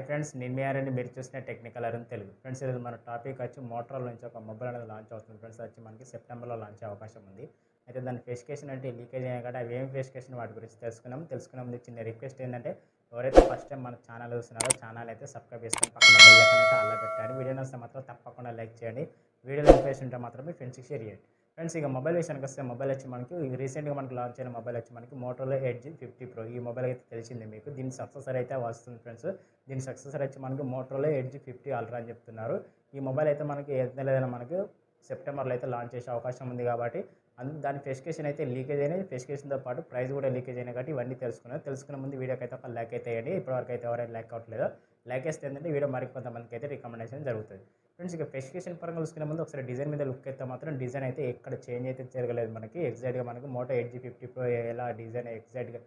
Hi friends, నేను మీ RMD. మీరు చూసిన టెక్నికల్ అరుణ్ తెలుగు. ఫ్రెండ్స్, ఈరోజు మన టాపిక్ వచ్చి మోటరోలా నుంచి ఒక మొబైల్ అనేది లాంచ్ అవుతుంది ఫ్రెండ్స్. వచ్చి మనకి సెప్టెంబర్లో లాంచ్ అయ్యే అవకాశం ఉంది. అయితే దాని స్పెసిఫికేషన్ అంటే లీకేజ్ అయినా కూడా అవి ఏం స్పెసిఫికేషన్ వాటి గురించి తెలుసుకునే ముందు చిన్న రిక్వెస్ట్ ఏంటంటే ఎవరైతే ఫస్ట్ టైం మన ఛానల్ చూస్తున్నారో ఛానల్ అయితే సబ్స్క్రైబ్ చేసుకొని పక్కన బెల్ ఐకాన్ అయితే అలా పెట్టండి. వీడియో నచ్చితే మాత్రం తప్పకుండా లైక్ చేయండి. వీడియోలో ఇన్ఫర్మేషన్ ఉంటే మాత్రం మీ ఫ్రెండ్స్కి షేర్ చేయండి. ఫ్రెండ్స్, ఇక మొబైల్ విషయానికి వస్తే మొబైల్ వచ్చి మనకి రీసెంట్గా మనకి లాంచ్ అయిన మొబైల్ వచ్చి మనకి మోటరోలా ఎడ్జ్ 50 Pro. ఈ మొబైల్ అయితే తెలిసిందే మీకు. దీని సక్సెసర్ అయితే వస్తుంది ఫ్రెండ్స్. దీని సక్సెసర్ వచ్చి మనకి మోటరోలా ఎడ్జ్ 50 Ultra అని చెప్తున్నారు. ఈ మొబైల్ అయితే మనకి ఏదైనా మనకి సెప్టెంబర్లో అయితే లాంచ్ చేసే అవకాశం ఉంది కాబట్టి దాని స్పెసిఫికేషన్ అయితే లీకేజ్ అయినాయి. స్పెసిఫికేషన్తో పాటు ప్రైస్ కూడా లీకేజ్ అయినాయి కాబట్టి ఇవన్నీ తెలుసుకునే ముందు వీడియోకి అయితే ఒక లైక్ అయితే వేయండి. ఇప్పటివరకు అయితే ఎవరైనా లైక్ అవ్వట్లేదో లైక్ వేస్తే ఏంటంటే వీడియో మరికొంతమందికి అయితే రికమెండేషన్ జరుగుతుంది. ఫ్రెండ్స్, ఇక స్పెసిఫికేషన్ పరంగా చూసుకునే ముందు ఒకసారి డిజైన్ మీద లుక్ అయితే మాత్రం డిజైన్ అయితే ఎక్కడ చేంజ్ అయితే జరగలేదు. మనకి ఎగ్జాక్ట్గా మనకి మోటో ఎడ్జ్ 50 Pro ఎలా డిజైన్ ఎగ్జాక్ట్గా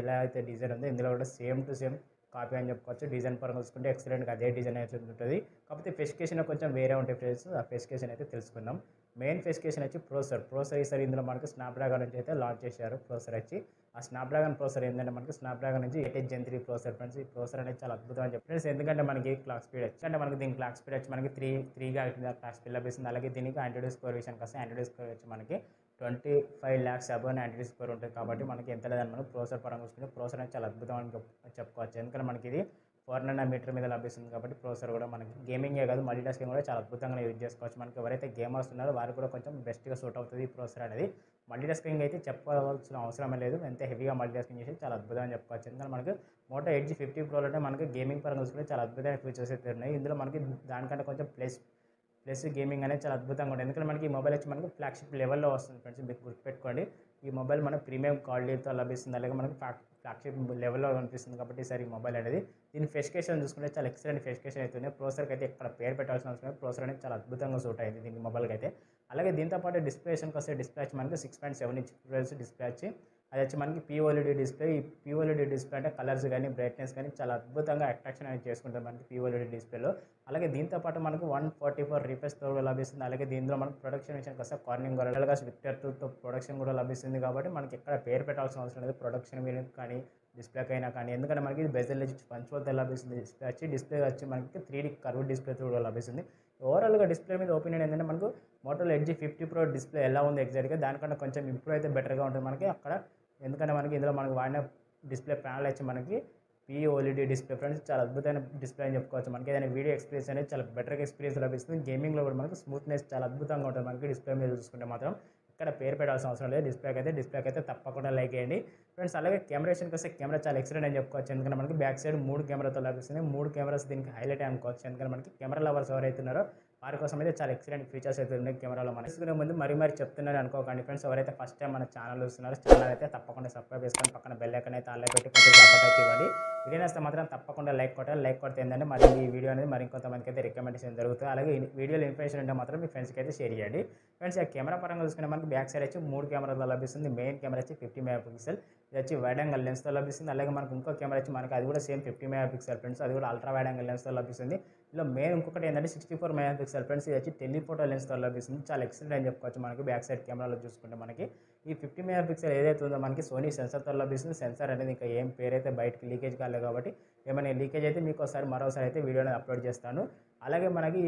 ఎలా అయితే డిజైన్ ఉందో ఇందులో కూడా సేమ్ టు సేమ్ కాపీ అని చెప్పుకోవచ్చు. డిజైన్ పరంగా చూసుకుంటే ఎక్సలెంట్గా అదే డిజైన్ అయితే ఉంటుంది. కాకపోతే స్పెసిఫికేషన్ కొంచెం వేరే ఉంటాయి ఫ్రెండ్స్. ఆ స్పెసిఫికేషన్ అయితే తెలుసుకుందాం. మెయిన్ స్పెసిఫికేషన్ వచ్చి ప్రోసెసర్ ఈసారి ఇందులో మనకి స్నాప్డ్రాగన్ నుంచి అయితే లాంచ్ చేశారు. ప్రోసెసర్ వచ్చి ఆ స్నాప్డ్రాగన్ ప్రోసెసర్ ఏంటంటే మనకి స్నాప్డ్రాగన్ నుంచి 8 Gen 3 ప్రోసెసర్ ఫ్రెండ్స్. ఈ ప్రోసెసర్ అనేది చాలా అద్భుతం అని చెప్పి ఫ్రెండ్స్. ఎందుకంటే మనకి క్లాక్ స్పీడ్ వచ్చి అంటే మనకి దీని క్లాక్ స్పీడ్ వచ్చి మనకి 3గా క్లాక్ స్పీడ్ లభిస్తుంది. అలాగే దీనికి ఆండ్రాయిడ్ స్కోర్ విషయానికి వస్తే ఆండ్రాయిడ్ స్కోర్ వచ్చి మనకి 25 lakhs అబోవ్ ఆండ్రాయిడ్ స్కోర్ ఉంటుంది. కాబట్టి మనకి ఎంత లేదని మనం ప్రోసెసర్ పరంగా చూసుకుంటే ప్రోసెసర్ అనేది చాలా అద్భుతం అని చెప్పుకోవచ్చు. ఎందుకంటే మనకి ఇది 4nm మీద లభిస్తుంది కాబట్టి ప్రోసెసర్ కూడా మనకి గేమింగే కాదు మల్టీ టాస్కింగ్ కూడా చాలా అద్భుతంగా యూజ్ చేసుకోవచ్చు. మనకి ఎవరైతే గేమర్స్ ఉన్నారో వారు కూడా కొంచెం బెస్ట్గా సూట్ అవుతుంది ఈ ప్రోసెసర్ అనేది. మల్టీ టాస్కింగ్ అయితే చెప్పవలసిన అవసరమే లేదు. ఎంత హెవీగా మల్టీ టాస్కింగ్ చేసి చాలా అద్భుతంగా అని చెప్పుకోవచ్చు. ఎందుకంటే మనకి మోటో ఎడ్జ్ 50 Pro అంటే మనకి గేమింగ్ పరంగా చూసుకుంటే చాలా అద్భుతమైన ఫీచర్స్ అయితే ఉన్నాయి. ఇందులో మనకి దానికంటే కొంచెం ప్లస్ గేమింగ్ అనేది చాలా అద్భుతంగా ఉంటుంది. ఎందుకంటే మనకి ఈ మొబైల్ వచ్చి మనకి ఫ్లాగ్షిప్ లెవెల్లో వస్తుంది ఫ్రెండ్స్. మీకు గుర్తుపెట్టుకోండి, ఈ మొబైల్ మన ప్రీమియం క్వాలిటీతో లభిస్తుంది. అలాగే మనకి ఫ్లాగ్షిప్ లెవెల్లో కనిపిస్తుంది కాబట్టి ఈసారి ఈ మొబైల్ అనేది దీని స్పెసిఫికేషన్ చూసుకుంటే చాలా ఎక్సలెంట్ స్పెసిఫికేషన్ అవుతుంది. ప్రోసెసర్కి అయితే ఎక్కడ పేరు పెట్టాల్సిన అవసరం లేదు. ప్రోసెసర్ అనేది చాలా అద్భుతంగా సూట్ అయింది దీనికి మొబైల్కి అయితే. అలాగే దీంతో పాటు డిస్ప్లేషన్కి వస్తే డిస్ప్లే వచ్చి మనకి 6.7 inch డిస్ప్లే వచ్చి అది వచ్చి మనకి POLED డిస్ప్లే. ఈ POLED డిస్ప్లే అంటే కలర్స్ కానీ బ్రైట్నెస్ కానీ చాలా అద్భుతంగా అట్రాక్షన్ అనేది చేసుకుంటుంది మనకి POLED డిస్ప్లేలో. అలాగే దీంతో పాటు మనకు 144 రిఫ్రెష్తో లభిస్తుంది. అలాగే దీంట్లో మనకు ప్రొడక్షన్ విషయానికి వస్తే కార్నింగ్ గొరిల్లా Victor 2తో ప్రొడక్షన్ కూడా లభిస్తుంది. కాబట్టి మనకి ఎక్కడ పేరు పెట్టాల్సిన అవసరం లేదు ప్రొడక్షన్ మీద కానీ డిస్ప్లేకైనా కానీ. ఎందుకంటే మనకి ఇది బెజల్ పంచువల్తో లభిస్తుంది. డిస్ప్లే వచ్చి మనకి 3D కర్వ్ డిస్ప్లేతో కూడా లభిస్తుంది. ఓవరాల్గా డిస్ప్లే మీద ఒపీనియన్ ఏంటంటే మనకు మోటోలో ఎడ్జ్ 50 Pro డిస్ప్లే ఎలా ఉంది ఎగ్జాక్ట్గా దానికన్నా కొంచెం ఇంప్రూవ్ అయితే బెటర్గా ఉంటుంది మనకి అక్కడ. ఎందుకంటే మనకి ఇందులో మనకు వాడిన డిస్ప్లే ప్యానల్ వచ్చి మనకి POLED డిస్ప్లే ఫ్రెండ్స్. చాలా అద్భుతమైన డిస్ప్లే అని చెప్పుకోవచ్చు. మనకి ఏదైనా వీడియో ఎక్స్పీరియన్స్ అనేది చాలా బెటర్గా ఎక్స్పీరియన్స్ లభిస్తుంది. గేమింగ్లో కూడా మనకి స్మూత్నెస్ చాలా అద్భుతంగా ఉంటుంది మనకి డిస్ప్లే మీద చూసుకుంటే మాత్రం. ఇక్కడ పేరు పెట్టాల్సిన అవసరం లేదు. డిస్ప్లేకి అయితే తప్పకుండా లైక్ చేయండి ఫ్రెండ్స్. అలాగే కెమెరా విషయానికి వస్తే కెమెరా చాలా ఎక్సలెంట్ అని చెప్పుకోవచ్చు. ఎందుకంటే మనకి బ్యాక్ సైడ్ 3 కెమెరాతో లభిస్తుంది. 3 కెమెరాస్ దీనికి హైలైట్ అనుకోవచ్చు. ఎందుకంటే మనకి కెమెరా లవర్స్ ఎవరైతున్నారో వారి కోసం అయితే చాలా ఎక్సలెంట్ ఫీచర్స్ అయితే ఉన్నాయి కెమెరాలో. మనం తీసుకునే ముందు మరి చెప్తున్నారు అనుకోకండి ఫ్రెండ్స్. ఎవరైతే ఫస్ట్ టైం మన ఛానల్ చూస్తున్నారో ఛానల్ అయితే తప్పకుండా సబ్స్క్రైబ్ చేసుకొని పక్కన బెల్ ఐకాన్ అయితే అలా పెట్టి కొంచెం సపోర్ట్ అయితే ఇవ్వండి. వీడియో నచ్చితే మాత్రం తప్పకుండా లైక్ కొట్టాలి. లైక్ కొడితే ఏంటంటే మరి ఈ వీడియో అనేది మరి ఇంకొంతమందికి అయితే రికమెండేషన్ జరుగుతుంది. అలాగే వీడియోలో ఇన్ఫర్మేషన్ ఉంటే మాత్రం మీ ఫ్రెండ్స్కి అయితే షేర్ చేయండి ఫ్రెండ్స్. ఆ కెమెరా పరంగా చూసుకునే మనకి బ్యాక్ సైడ్ వచ్చి 3 కెమెరాతో లభిస్తుంది. మెయిన్ కెమెరా వచ్చి 50 MP. ఇది వచ్చి వైడ్ యాంగిల్ లెన్స్తో లభిస్తుంది. అలాగే మనకు ఇంకో కెమెరా వచ్చి మనకి అది కూడా సేమ్ 50 MP ఫ్రెండ్స్. అది కూడా అల్ట్రా వైడ్ యాంగిల్ లెన్స్తో లభిస్తుంది. ఇలా మెయిన్ ఇంకొకటి ఏంటంటే 64 MP ఫ్రెండ్స్. ఇది వచ్చి టెలిఫోటో లెన్స్తో లభిస్తుంది. చాలా ఎక్సలెంట్ అని చెప్పుకోవచ్చు. మనకి బ్యాక్ సైడ్ కెమెరాలో చూసుకుంటే మనకి ఈ 50 MP ఏదైతే ఉందో మనకి సోనీ సెన్సర్తో లభిస్తుంది. సెన్సార్ అనేది ఇంకా ఏం పేరైతే బయటకి లీకేజ్ కాలేదు కాబట్టి ఏమైనా లీకేజ్ అయితే మీకు మరోసారి అయితే వీడియోని అప్లోడ్ చేస్తాను. అలాగే మనకి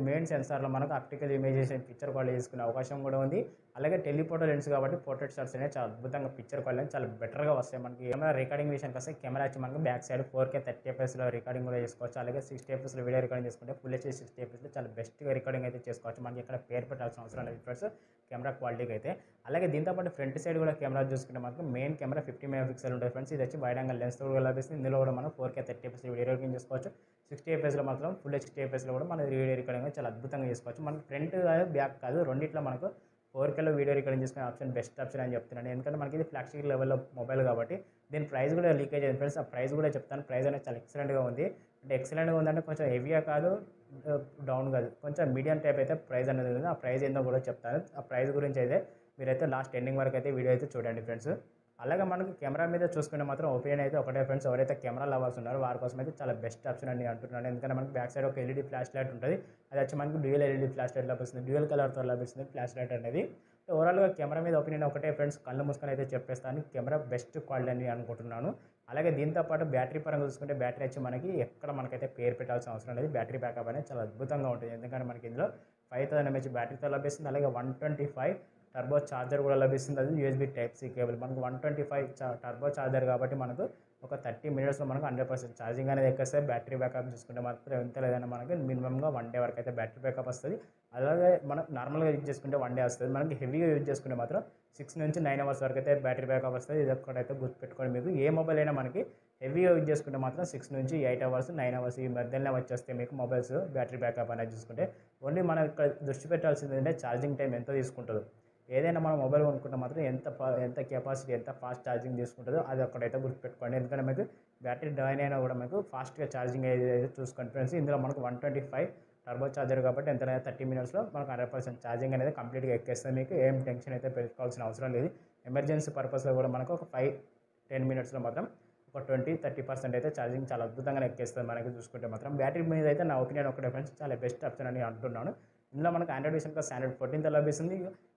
మెయిన్ సెన్సార్లో మనకు ఆప్టికల్ ఇమేజేషన్ పిక్చర్ క్వాలిటీ చేసుకునే అవకాశం కూడా ఉంది. అలాగే టెలిఫోటో లెన్స్ కాబట్టి పోర్ట్రేట్ షాట్స్ అనేవి చాలా అద్భుతంగా పిక్చర్ క్వాలిటీ చాలా బెటర్గా వస్తాయి. మనకి కెమెరా రికార్డింగ్ విషయానికి వస్తే కెమెరా వచ్చి మనకి back side 4K 30 fps recording కూడా చేసుకోవచ్చు. అలాగే 60 fps వీడియో రికార్డింగ్ చేసుకుంటే ఫుల్ HD 60 fps చాలా బెస్ట్గా రికార్డింగ్ అయితే చేసుకోవచ్చు. మనకి ఇక్కడ పేరు పెట్టాల్సిన అవసరం లేదు ఫ్రెండ్స్ కెమెరా క్వాలిటీకి అయితే. అలాగే దీంతోపాటు ఫ్రంట్ సైడ్ కూడా కెమెరా చూసుకుంటే మనకు మెయిన్ కెమెరా 50 MP ఉంటుంది ఫ్రెండ్స్. ఇది వచ్చి వైడ్ యాంగిల్ లెన్స్తో కూడా లభిస్తుంది. ఇందులో కూడా మనం 4K 30 fps వీడియో రికార్డింగ్ చేసుకోవచ్చు. 60 fps మాత్రం ఫుల్ HD fps కూడా మన వీడియో రికార్డింగ్ చాలా అద్భుతంగా చేసుకోవచ్చు. మనకి ఫ్రంట్ కాదు బ్యాక్ కాదు రెండిట్లో మనకు 4Kలో వీడియో రికార్డింగ్ చేసుకునే ఆప్షన్ బెస్ట్ ఆప్షన్ అని చెప్తున్నాను. ఎందుకంటే మనకి ఇది ఫ్లాగ్షిప్ లెవెల్లో మొబైల్ కాబట్టి దీని ప్రైస్ కూడా లీకేజ్ అయింది ఫ్రెండ్స్. ఆ ప్రైస్ కూడా చెప్తాను. ప్రైస్ అనేది చాలా ఎక్సలెంట్గా ఉంది. అంటే ఎక్సలెంట్గా ఉందంటే కొంచెం హెవీగా కాదు డౌన్ కాదు కొంచెం మీడియం టైప్ అయితే ప్రైస్ అనేది ఉంది. ఆ ప్రైస్ ఏందో కూడా చెప్తాను. ఆ ప్రైస్ గురించి అయితే మీరైతే లాస్ట్ ఎండింగ్ వరకు అయితే వీడియో అయితే చూడండి ఫ్రెండ్స్. అలాగే మనకు కెమెరా మీద చూసుకుంటే మాత్రం ఒపీనియన్ అయితే ఒకటే ఫ్రెండ్స్. ఎవరైతే కెమెరా లవర్స్ ఉన్నారో వారి కోసం అయితే చాలా బెస్ట్ ఆప్షన్ అని అంటున్నాను. ఎందుకంటే మనకి బ్యాక్ సైడ్ ఒక LED ఫ్లాష్ లైట్ ఉంటుంది. అది వచ్చి మనకి డ్యూయల్ LED ఫ్లాష్ లైట్ లభిస్తుంది. డ్యూయల్ కలర్తో లభిస్తుంది ఫ్లాష్ లైట్ అనేది. ఓవరాల్గా కెమెరా మీద ఒపీనియన్ ఒకటే ఫ్రెండ్స్. కళ్ళు మూసుకొని అయితే చెప్పేస్తాను కెమెరా బెస్ట్ క్వాలిటీ అని అనుకుంటున్నాను. అలాగే దీంతో పాటు బ్యాటరీ పరంగా చూసుకుంటే బ్యాటరీ వచ్చి మనకి ఎక్కడ మనకైతే పేరు పెట్టాల్సిన అవసరం లేదు. బ్యాటరీ బ్యాకప్ అనేది చాలా అద్భుతంగా ఉంటుంది. ఎందుకంటే మనకి ఇందులో 5000 mAh బ్యాటరీతో లభిస్తుంది. అలాగే 125 టర్బో ఛార్జర్ కూడా లభిస్తుంది. అది యూఎస్బీ టైప్ సి కేబుల్. మనకు 125 టర్బో ఛార్జర్ కాబట్టి మనకు ఒక 30 మినిట్స్లో మనకు 100% ఛార్జింగ్ అనేది ఎక్కేస్తే బ్యాటరీ బ్యాకప్ చూసుకుంటే మాత్రం ఎంత లేదన్నా మనకి మినిమంగా 1 డే వరకు అయితే బ్యాటరీ బ్యాకప్ వస్తుంది. అలాగే మనం నార్మల్గా యూజ్ చేసుకుంటే 1 డే వస్తుంది. మనకి హెవీగా యూజ్ చేసుకుంటే మాత్రం 6 నుంచి 9 అవర్స్ వరకు అయితే బ్యాటరీ బ్యాకప్ వస్తుంది. ఇది ఒక్కటైతే గుర్తుపెట్టుకోండి. మీకు ఏ మొబైల్ అయినా మనకి హెవీగా యూజ్ చేసుకుంటే మాత్రం 6 నుంచి 8 అవర్స్ 9 అవర్స్ ఈ మధ్యలో వచ్చేస్తే మీకు మొబైల్స్ బ్యాటరీ బ్యాకప్ అనేది చూసుకుంటే ఓన్లీ మనం ఇక్కడ దృష్టి పెట్టాల్సింది ఏంటంటే ఛార్జింగ్ టైం ఎంత తీసుకుంటుందో. ఏదైనా మనం మొబైల్ కొనుక్కుంటే మాత్రం ఎంత కెపాసిటీ ఎంత ఫాస్ట్ ఛార్జింగ్ తీసుకుంటుందో అది ఒక్కడైతే గుర్తుపెట్టుకోండి. ఎందుకంటే మీకు బ్యాటరీ డౌన్ అయినా కూడా మీకు ఫాస్ట్గా ఛార్జింగ్ ఏదైతే చూసుకోండి ఫ్రెండ్స్. ఇందులో మనకు 125 టర్బో ఛార్జర్ కాబట్టి ఎంతైనా 30 మినిట్స్లో మనకు 100% ఛార్జింగ్ అనేది కంప్లీట్గా ఎక్కేస్తుంది. మీకు ఏం టెన్షన్ అయితే పెట్టుకోవాల్సిన అవసరం లేదు. ఎమర్జెన్సీ పర్పస్లో కూడా మనకు ఒక 5-10 మినిట్స్లో మాత్రం ఒక 20-30% అయితే ఛార్జింగ్ చాలా అద్భుతంగా ఎక్కేస్తుంది మనకి చూసుకుంటే మాత్రం. బ్యాటరీ మీద అయితే నా ఒపీనియన్ ఒకటే ఫ్రెండ్స్, చాలా బెస్ట్ ఆప్షన్ అని అంటున్నాను. ఇందులో మనకు ఆండ్రాయిడ్ విషయంలో Android 14తో లభిస్తుంది.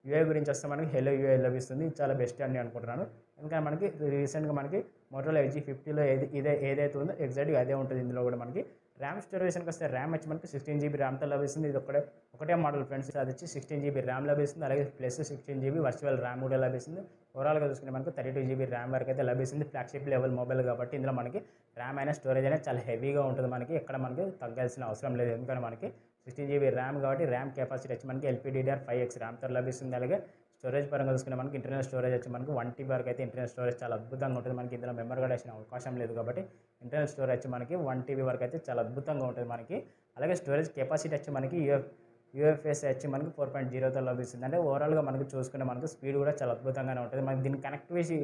యూఐ గురించి వస్తే మనకి హెలో యూఐ లభిస్తుంది. చాలా బెస్ట్ అని అనుకుంటున్నాను. ఇంకా మనకి రీసెంట్గా మనకి మోటోరోలా ఎడ్జ్ 50లో ఏదైతే ఉందో ఎగ్జాక్ట్గా అదే ఉంటుంది. ఇందులో కూడా మనకి ర్యామ్ స్టోరేజ్ విషయానికి వస్తే ర్యామ్ వచ్చి మనకి 16 GB ర్యామ్తో లభిస్తుంది. ఇది ఒకటే మోడల్ ఫ్రెండ్స్. అది వచ్చి 16 GB ర్యామ్ లభిస్తుంది. అలాగే ప్లస్ 16 GB వర్చువల్ ర్యామ్ కూడా లభిస్తుంది. ఓవరాల్గా చూసుకుంటే మనకు 32 GB ర్యామ్ వరకు అయితే లభిస్తుంది. ఫ్లాగ్షిప్ లెవెల్ మొబైల్ కాబట్టి ఇందులో మనకి ర్యామ్ అయినా స్టోరేజ్ అయినా చాలా హెవీగా ఉంటుంది. మనకి ఎక్కడ మనకి తగ్గాల్సిన అవసరం లేదు. ఎందుకంటే మనకి 16 GB ర్యామ్ కాబట్టి ర్యామ్ కెపాసిటీ వచ్చి మనకి LPDDR5X ర్యామ్తో లభిస్తుంది. అలాగే స్టోరేజ్ పరంగా చూసుకుంటే మనకి ఇంటర్నల్ స్టోరేజ్ వచ్చి మనకు 1 TB వరకు అయితే ఇంటర్నల్ స్టోరేజ్ చాలా అద్భుతంగా ఉంటుంది. మనకి ఇందులో మెమరీ కార్డ్ వేసిన అవకాశం లేదు కాబట్టి ఇంటర్నల్ స్టోరేజ్ వచ్చి మనకి 1 TB వరకు అయితే చాలా అద్భుతంగా ఉంటుంది మనకి. అలాగే స్టోరేజ్ కెపాసిటీ వచ్చి మనకి యూఎఫ్ఎస్ వచ్చి మనకి 4.0తో లభిస్తుంది. అంటే ఓవరాల్గా మనకి చూసుకుంటే మనకు స్పీడ్ కూడా చాలా అద్భుతంగానే ఉంటుంది. మనకి దీని కనెక్టివిటీ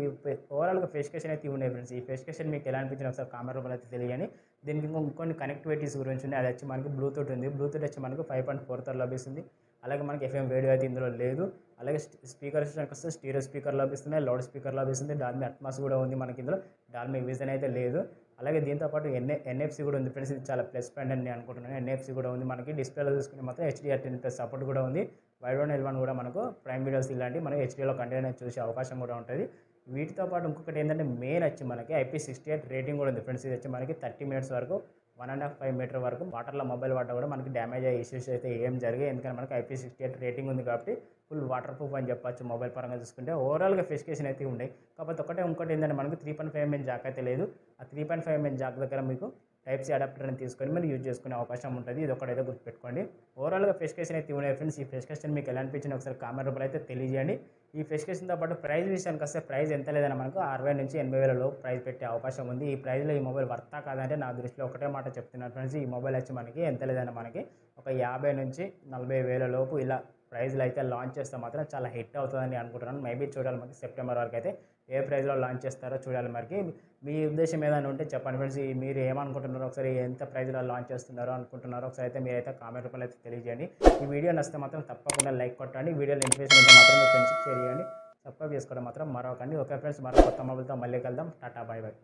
ఓవరాల్గా ఫెసిఫికేషన్ అయితే ఉన్నాయి ఫ్రెండ్స్. ఈ ఫెసిఫికేషన్ మీకు ఎలా అనిపించిన ఒకసారి కామెంట్ రూపంలో అయితే తెలియని. దీనికి ఇంకొన్ని కనెక్టివిటీస్ గురించి ఉన్నాయి. అది వచ్చి మనకి బ్లూటూత్ ఉంది. బ్లూటూత్ వచ్చి మనకు 5.4తో లభిస్తుంది. అలాగే మనకి FM రేడియో అయితే ఇందులో లేదు. అలాగే స్పీకర్ విషయానికి వస్తే స్టీరియో స్పీకర్ లభిస్తుంది. లౌడ్ స్పీకర్ లభిస్తుంది. డాల్మీ అట్మాస్ కూడా ఉంది మనకి ఇందులో. డాల్మీ విజన్ అయితే లేదు. అలాగే దీంతోపాటు NFC కూడా ఉంది ఫ్రెండ్స్. ఇది చాలా ప్లస్ పాయింట్ అని నేను అనుకుంటున్నాను. NFC కూడా ఉంది మనకి. డిస్ప్లేలో చూసుకుని మొత్తం HDR10+ సపోర్ట్ కూడా ఉంది. వైడ్ L1 కూడా మనకు ప్రైమ్ వీడియోస్ ఇలాంటివి మనం HDలో కంటెంట్ చూసే అవకాశం కూడా ఉంటుంది. వీటితో పాటు ఇంకొకటి ఏంటంటే మెయిన్ వచ్చి మనకి IP68 రేటింగ్ కూడా ఉంది ఫ్రెండ్స్. ఇది వచ్చి మనకి 30 మినిట్స్ వరకు 1.5 మీటర్ వరకు వాటర్లో మొబైల్ వాటర్ కూడా మనకి డ్యామేజ్ అయ్యే ఇష్యూస్ అయితే ఏం జరిగాయి. ఎందుకంటే మనకి IP68 రేటింగ్ ఉంది కాబట్టి ఫుల్ వాటర్ ప్రూఫ్ అని చెప్పొచ్చు. మొబైల్ పరంగా చూసుకుంటే ఓవరాల్గా ఫెసిఫికేషన్ అయితే ఉన్నాయి. కాకపోతే ఇంకోటి ఏంటంటే మనకి 3.5 mm జాక్ అయితే లేదు. ఆ 3.5 mm జాక్ దగ్గర మీకు టైప్ సి అడాప్టర్ అని తీసుకొని మీరు యూజ్ చేసుకునే అవకాశం ఉంటుంది. ఇది ఒకటైతే గుర్తుపెట్టుకోండి. ఓవరాల్గా ఫెసిఫికేషన్ అయితే ఉన్నాయి ఫ్రెండ్స్. ఈ ఫెసిఫికేషన్ మీకు ఎలా అనిపించింది ఒకసారి కామెంట్ రూపంలో అయితే తెలియజేయండి. ఈ ఫెసిఫికేషన్తో పాటు ప్రైస్ విషయానికి వస్తే ప్రైస్ ఎంత లేదన్నా మనకు 60,000 నుంచి 80,000 లోపు ప్రైస్ పెట్టే అవకాశం ఉంది. ఈ ప్రైస్లో ఈ మొబైల్ వర్తా కాదంటే నా దృష్టిలో ఒకటే మాట చెప్తున్నాను ఫ్రెండ్స్. ఈ మొబైల్ వచ్చి మనకి ఎంత లేదన్నా మనకి ఒక 50,000 నుంచి 40,000 లోపు ఇలా ప్రైజ్లో అయితే లాంచ్ చేస్తే మాత్రం చాలా హిట్ అవుతుందని అనుకుంటున్నాను. మేబీ చూడాలి మనకి సెప్టెంబర్ వరకు అయితే ఏ ప్రైజ్లో లాంచ్ చేస్తారో చూడాలి. మరి మీ ఉద్దేశం ఏదైనా ఉంటే చెప్పండి ఫ్రెండ్స్. మీరు ఏమనుకుంటున్నారో ఒకసారి ఎంత ప్రైజ్లో లాంచ్ చేస్తున్నారో అనుకుంటున్నారో ఒకసారి అయితే మీరైతే కామెంట్ రూపంలో అయితే తెలియజేయండి. ఈ వీడియో నచ్చితే మాత్రం తప్పకుండా లైక్ కొట్టండి. వీడియోలో ఇన్ఫర్మేషన్ అయితే మాత్రం మీ ఫ్రెండ్స్కి షేర్ చేయండి. సబ్స్క్రైబ్ చేసుకోవడం మాత్రం మరొకండి. ఓకే ఫ్రెండ్స్, మరో కొత్త మొబైల్తో మళ్ళీ కలుద్దాం. Tata, bye bye.